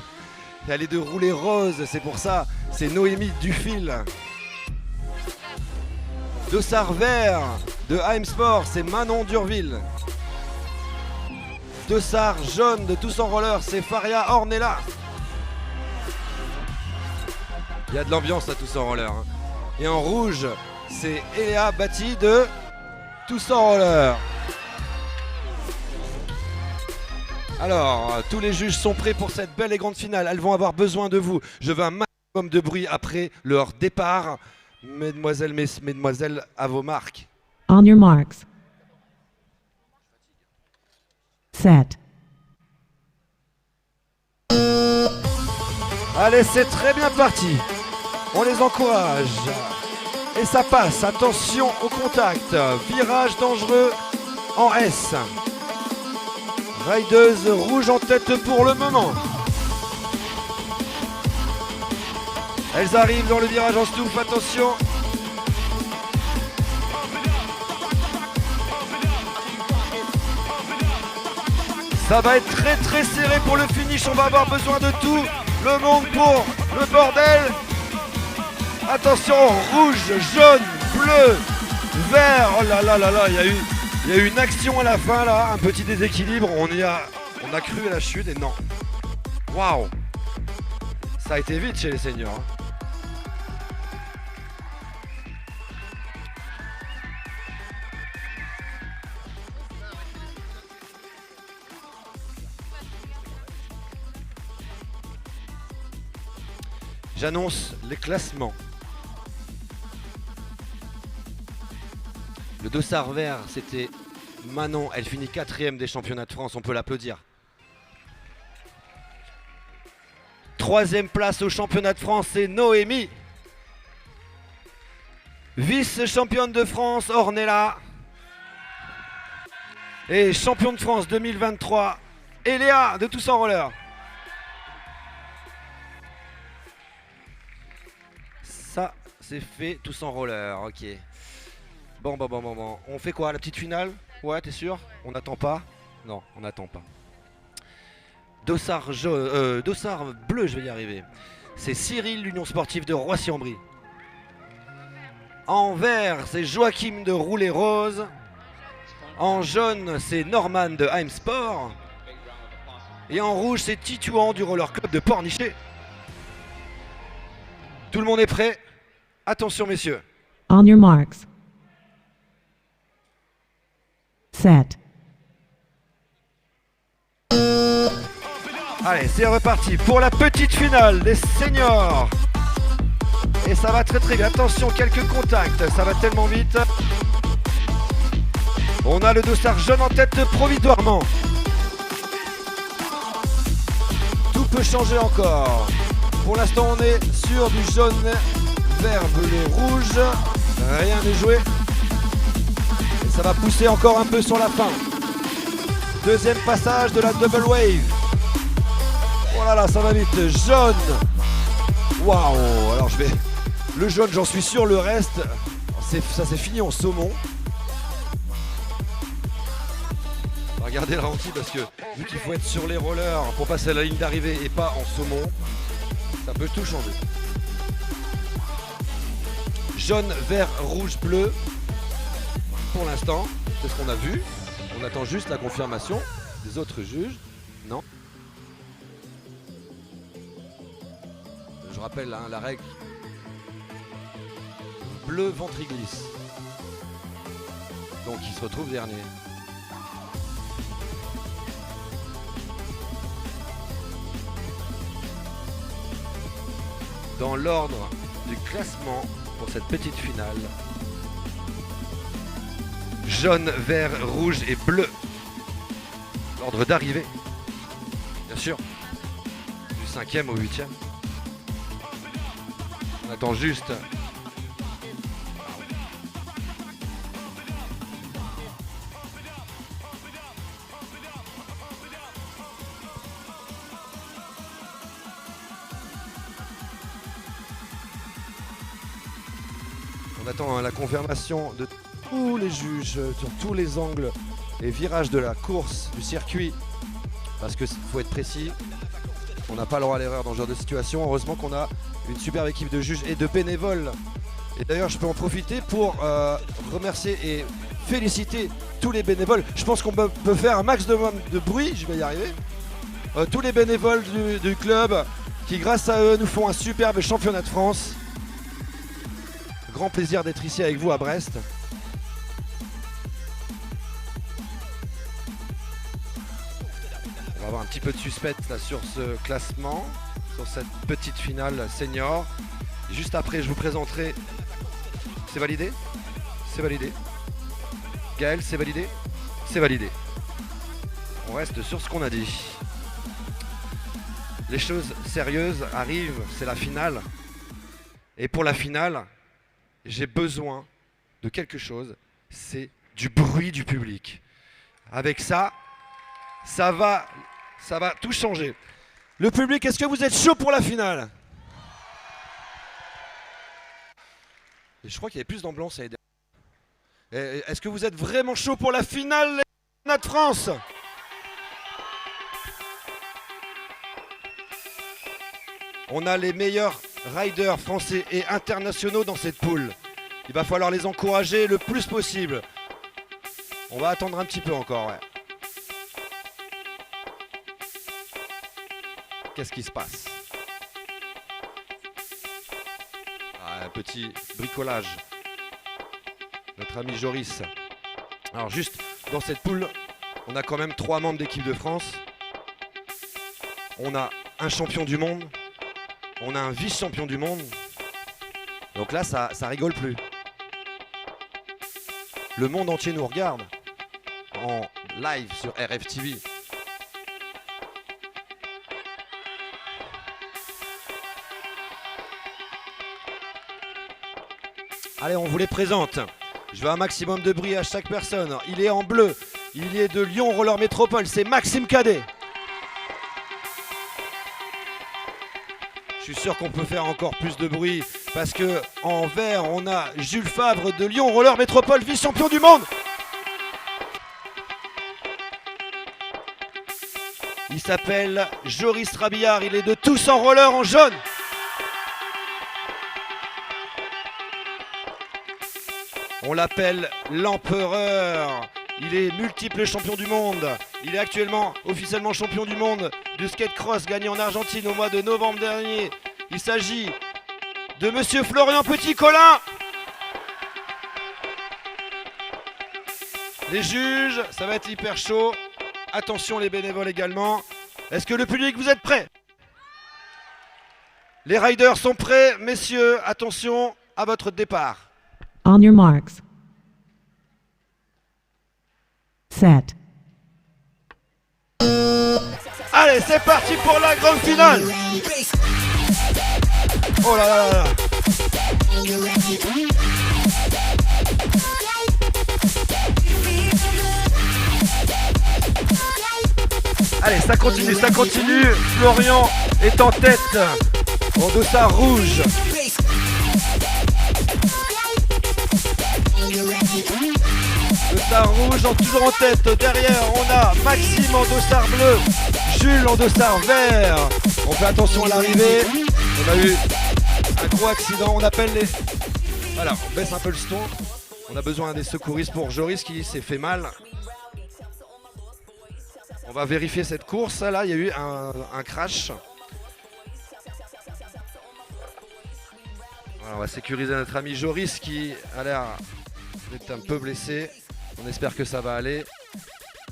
Elle est de rouler rose, c'est pour ça, c'est Noémie Dufil. Dossard vert de AM Sport, c'est Manon Durville. Dossard jaune de Tous en Roller, c'est Faria Ornella. Il y a de l'ambiance à Tous en Roller. Hein. Et en rouge, c'est Eléa Batti de Tous en Roller. Alors, tous les juges sont prêts pour cette belle et grande finale. Elles vont avoir besoin de vous. Je veux un maximum de bruit après leur départ. Mesdemoiselles, à vos marques. On your marks. Set. Allez, c'est très bien parti. On les encourage. Et ça passe. Attention au contact. Virage dangereux en S. Rideuse rouge en tête pour le moment. Elles arrivent dans le virage en stouff. Attention. Ça va être très très serré pour le finish. On va avoir besoin de tout le monde pour le bordel. Attention, rouge, jaune, bleu, vert. Oh là là là là, il y a eu une action à la fin là, un petit déséquilibre. On a cru à la chute et non. Waouh. Ça a été vite chez les seniors. Hein. J'annonce les classements. Le dossard vert, c'était Manon. Elle finit 4e des championnats de France. On peut l'applaudir. 3e place au championnat de France, c'est Noémie. Vice-championne de France, Ornella. Et champion de France 2023, Eléa de Tous en Roller. Ça, c'est fait, Tous en Roller, ok. Bon. On fait quoi, la petite finale? Ouais, t'es sûr? On n'attend pas? Non, on n'attend pas. Dossard bleu, je vais y arriver. C'est Cyril, l'Union sportive de Roissy-en-Brie. En vert, c'est Joachim de Roulet Rose. En jaune, c'est Norman de AM Sport. Et en rouge, c'est Titouan du Roller Club de Pornichet. Tout le monde est prêt? Attention, messieurs. On your marks. Set. Allez, c'est reparti pour la petite finale des seniors. Et ça va très très bien. Attention, quelques contacts. Ça va tellement vite. On a le dossard jaune en tête provisoirement. Tout peut changer encore. Pour l'instant, on est sur du jaune, vert, bleu, rouge. Rien n'est joué. Et ça va pousser encore un peu sur la fin. Deuxième passage de la double wave. Oh là là, ça va vite. Jaune. Waouh. Alors je vais... Le jaune, j'en suis sûr. Le reste, ça s'est fini en saumon. Regardez le ralenti parce que vu qu'il faut être sur les rollers pour passer à la ligne d'arrivée et pas en saumon, ça peut tout changer. Jaune, vert, rouge, bleu. Pour l'instant, c'est ce qu'on a vu. On attend juste la confirmation des autres juges. Non. Je rappelle hein, la règle. Bleu, ventre glisse. Donc il se retrouve dernier. Dans l'ordre du classement pour cette petite finale. Jaune, vert, rouge et bleu. l'ordre d'arrivée, bien sûr, du 5e au 8e. On attend juste. On attend la confirmation de tous les juges sur tous les angles et virages de la course, du circuit, parce qu'il faut être précis, on n'a pas le droit à l'erreur dans ce genre de situation. Heureusement qu'on a une superbe équipe de juges et de bénévoles. Et d'ailleurs je peux en profiter pour remercier et féliciter tous les bénévoles. Je pense qu'on peut faire un max de bruit, je vais y arriver. Tous les bénévoles du club qui grâce à eux nous font un superbe championnat de France. Grand plaisir d'être ici avec vous à Brest. On va avoir un petit peu de suspense là sur ce classement, sur cette petite finale senior. Juste après, je vous présenterai. C'est validé? C'est validé. Gaël, c'est validé? C'est validé. On reste sur ce qu'on a dit. Les choses sérieuses arrivent, c'est la finale. Et pour la finale, j'ai besoin de quelque chose, c'est du bruit du public. Avec ça, ça va tout changer. Le public, est-ce que vous êtes chaud pour la finale? Et je crois qu'il y avait plus d'ambiance l'année dernière. Est-ce que vous êtes vraiment chaud pour la finale des championnats de France? On a les meilleurs riders français et internationaux dans cette poule. Il va falloir les encourager le plus possible. On va attendre un petit peu encore, ouais. Qu'est-ce qui se passe? Un petit bricolage. Notre ami Joris. Alors juste dans cette poule, on a quand même 3 membres d'équipe de France. On a un champion du monde. On a un vice-champion du monde. Donc là, ça rigole plus. Le monde entier nous regarde en live sur RFTV. Allez, on vous les présente. Je veux un maximum de bruit à chaque personne. Il est en bleu. Il est de Lyon Roller Métropole. C'est Maxime Cadet. Je suis sûr qu'on peut faire encore plus de bruit parce que en vert, on a Jules Fabre de Lyon Roller Métropole, vice-champion du monde. Il s'appelle Joris Rabillard. Il est de Tous en Roller en jaune. On l'appelle l'empereur. Il est multiple champion du monde. Il est actuellement officiellement champion du monde du skate cross gagné en Argentine au mois de novembre dernier. Il s'agit de monsieur Florian Petit-Colin. Les juges, ça va être hyper chaud. Attention les bénévoles également. Est-ce que le public, vous êtes prêts? Les riders sont prêts, messieurs. Attention à votre départ. On your marks. Set. Allez, c'est parti pour la grande finale. Oh là là là. Allez, ça continue, ça continue. Florian est en tête. En dossard rouge. Dossard rouge, toujours en tête. Derrière, on a Maxime en dossard bleu. Jules en dossard vert. On fait attention à l'arrivée. On a eu un gros accident. On appelle les... Voilà, on baisse un peu le son. On a besoin des secouristes pour Joris qui s'est fait mal. On va vérifier cette course. Là, il y a eu un crash. Voilà, on va sécuriser notre ami Joris qui a l'air d'être un peu blessé. On espère que ça va aller.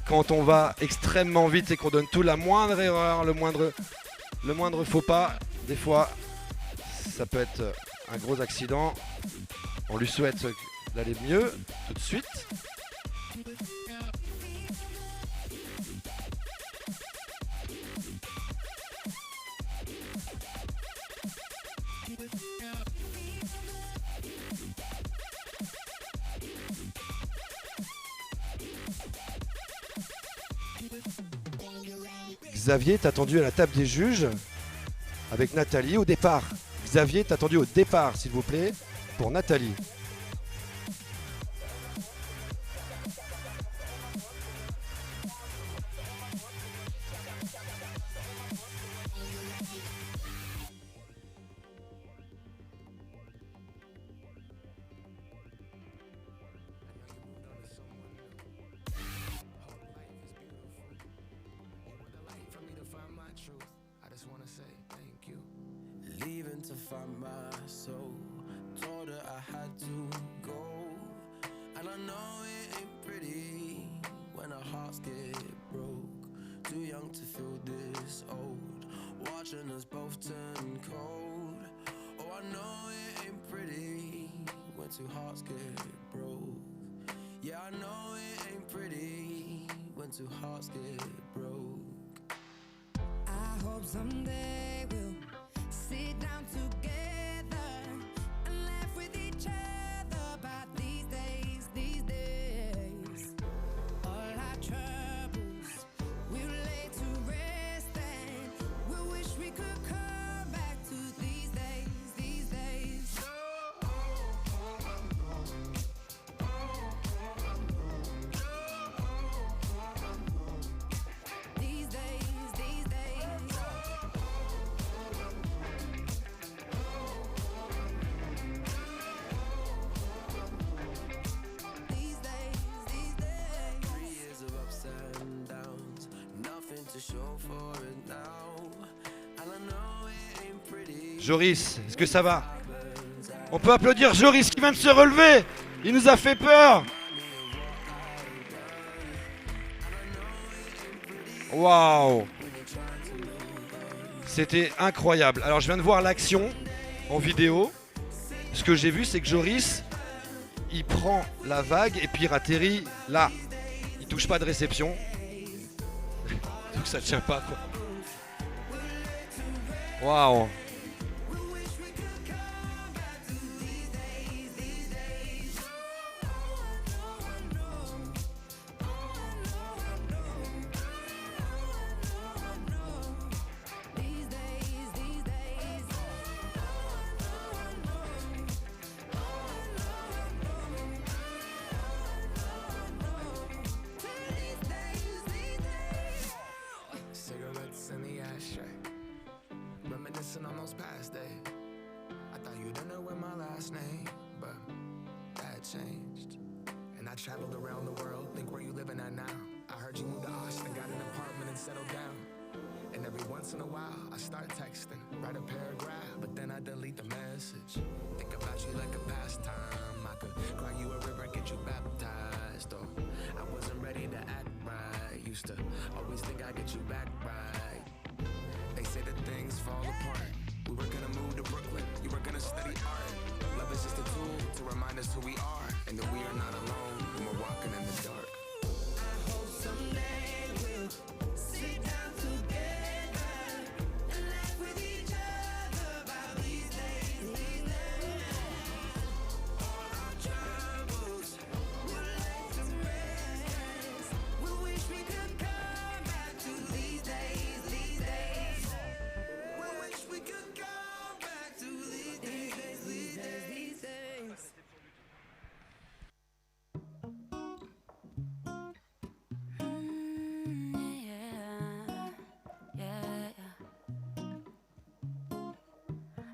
Quand on va extrêmement vite et qu'on donne tout, la moindre erreur, le moindre faux pas, des fois, ça peut être un gros accident. On lui souhaite d'aller mieux tout de suite. Xavier est attendu à la table des juges avec Nathalie au départ. Xavier est attendu au départ, s'il vous plaît, pour Nathalie. Leaving to find my soul. Told her I had to go. And I know it ain't pretty when our hearts get broke. Too young to feel this old. Watching us both turn cold. Oh, I know it ain't pretty when two hearts get broke. Yeah, I know it ain't pretty when two hearts get broke. I hope someday we'll sit down together and laugh with each other about these days, these days. All our troubles we'll lay to rest and we wish we could come back to these days, these days. These days, these days. These days, these days. 3 years of ups and downs, nothing to show for it now. And I know it ain't pretty. Joris, est-ce que ça va? On peut applaudir Joris qui vient de se relever. Il nous a fait peur. Waouh. C'était incroyable. Alors je viens de voir l'action en vidéo. Ce que j'ai vu, c'est que Joris, il prend la vague et puis il atterrit là. Il touche pas de réception. Donc ça tient pas quoi. Waouh. These days, these days. Cigarettes in the ashtray, reminiscing on those past days. I thought you didn't know my last name, but that changed. And I traveled around the world, think where you living at now. I heard you moved to Austin, got an apartment and settled down. And every once in a while, I start texting, write a paragraph, but then I delete the message. Think about you like a pastime. I could cry you a river, get you baptized. Oh, I wasn't ready to act right. Used to always think I'd get you back right. They say that things fall apart. We were gonna move to Brooklyn, you were gonna study art. Love is just a tool to remind us who we are, and that we are not alone when we're walking in the dark. Someday we'll sit down together and laugh with each other about these days, these days. All our troubles we'll lay to rest. We wish we could come back to these days, these days. We wish we could come back to these days, these days, these days.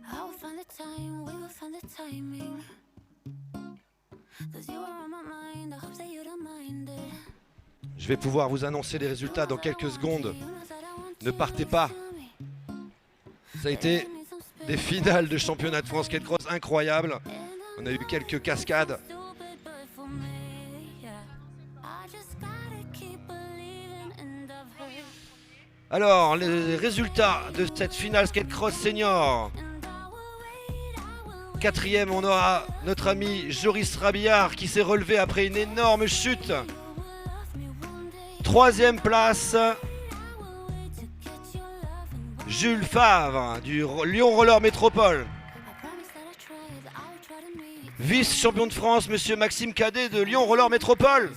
I will find the time, we will find the timing. 'Cause you are on my mind, I hope that you don't mind it. Je vais pouvoir vous annoncer les résultats dans quelques secondes. Ne partez pas. Ça a été des finales de championnat de France skate cross incroyables. On a eu quelques cascades. Alors, les résultats de cette finale skate cross senior. 4e, on aura notre ami Joris Rabillard qui s'est relevé après une énorme chute. 3e place, Jules Favre du Lyon Roller Métropole. Vice-champion de France, monsieur Maxime Cadet de Lyon Roller Métropole.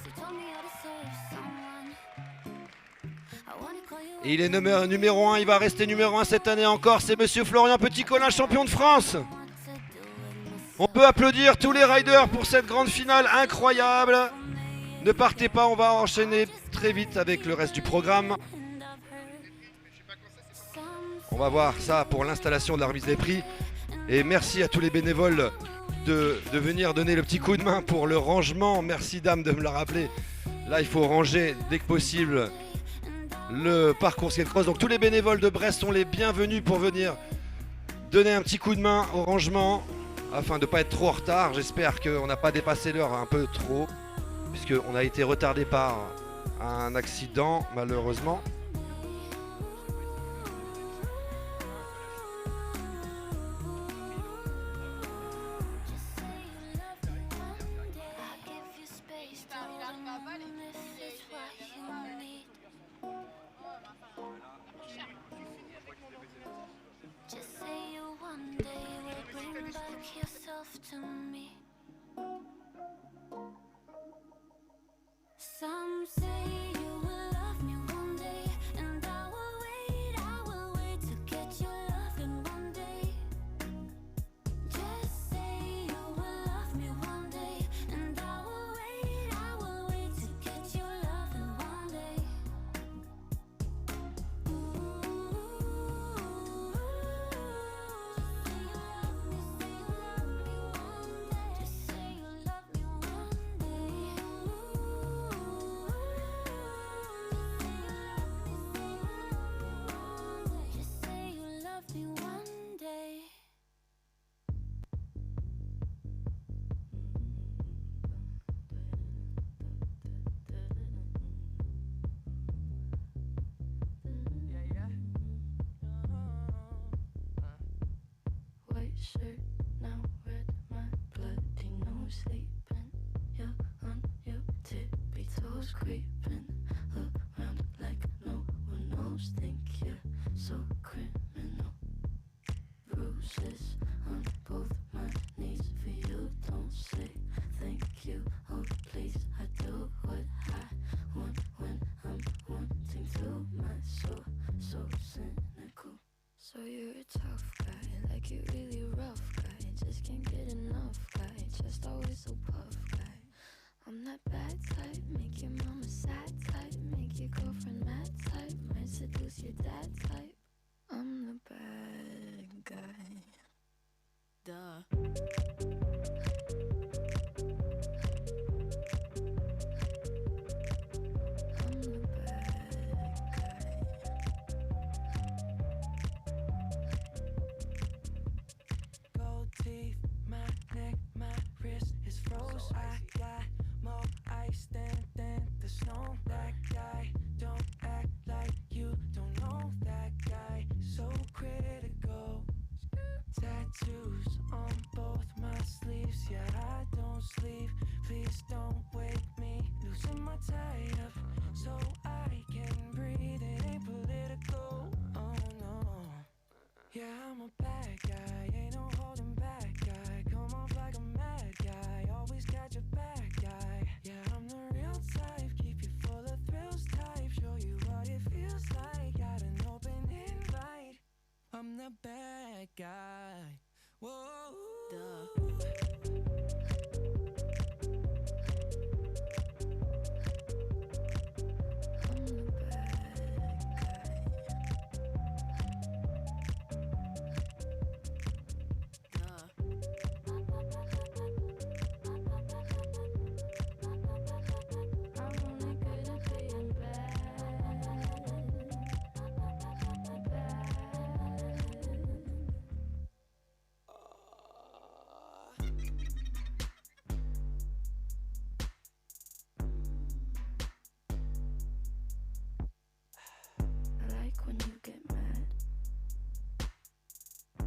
Et il est numéro 1, il va rester numéro 1 cette année encore. C'est monsieur Florian Petit-Colin, champion de France. On peut applaudir tous les riders pour cette grande finale incroyable. Ne partez pas, on va enchaîner très vite avec le reste du programme. On va voir ça pour l'installation de la remise des prix. Et merci à tous les bénévoles de venir donner le petit coup de main pour le rangement. Merci dame de me le rappeler. Là, il faut ranger dès que possible le parcours Skatecross. Donc tous les bénévoles de Brest sont les bienvenus pour venir donner un petit coup de main au rangement afin de ne pas être trop en retard. J'espère qu'on n'a pas dépassé l'heure un peu trop puisqu'on a été retardé par un accident malheureusement. Just say you one day will bring back yourself to me. Some say you will love me one day, and I will wait to get your loving one day. Just say you will love me one day, and I will wait to get your loving one day. Just say you love me one day. Just say you love me one day. White shirt, now red, my bloody nose sleeping. You're on your tippy toes, creeping around like no one knows. Think you're so criminal. Bruises on both my knees for you. Don't say thank you, oh please. I do what I want when I'm wanting to. My soul, so cynical. So you're a tough guy, like you really rough guy. Just can't get enough guy, just always so puff guy. I'm that bad type, make your mama sad type, make your girlfriend mad type, might seduce your dad type. I'm the bad guy. Duh. I'm the bad guy. Gold teeth, my neck, my wrist is froze. I got more ice than the snow. That guy, don't act like you don't know that guy. So critical. Tattoos on both my sleeves. Yeah, I don't sleep. Please don't wake me. Loosen my tie up so I can breathe. It ain't political. Oh no. Yeah, I'm a bad guy, ain't no holding back guy. Come off like a mad guy, always got your back guy. Yeah, I'm the real type, keep you full of thrills type. Show you what it feels like, got an open invite. I'm the bad guy. Whoa. Duh. I'm the bad guy. Duh. I'm only good at being bad. I like when you get mad. I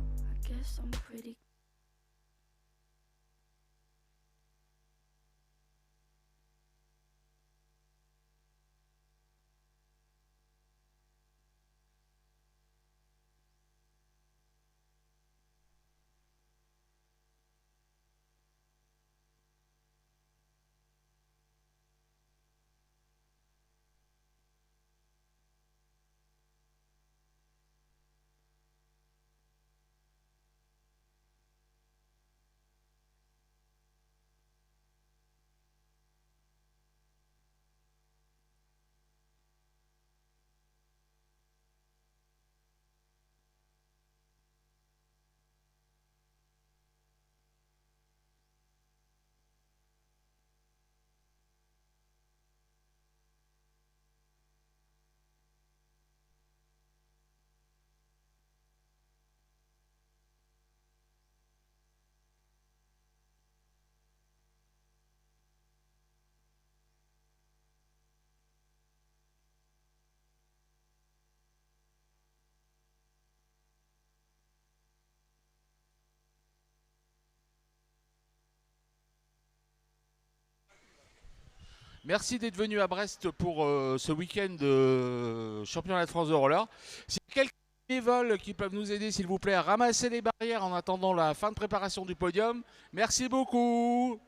guess I'm pretty Merci d'être venu à Brest pour ce week-end de championnat de France de roller. Si quelques bénévoles qui peuvent nous aider, s'il vous plaît, à ramasser les barrières en attendant la fin de préparation du podium. Merci beaucoup.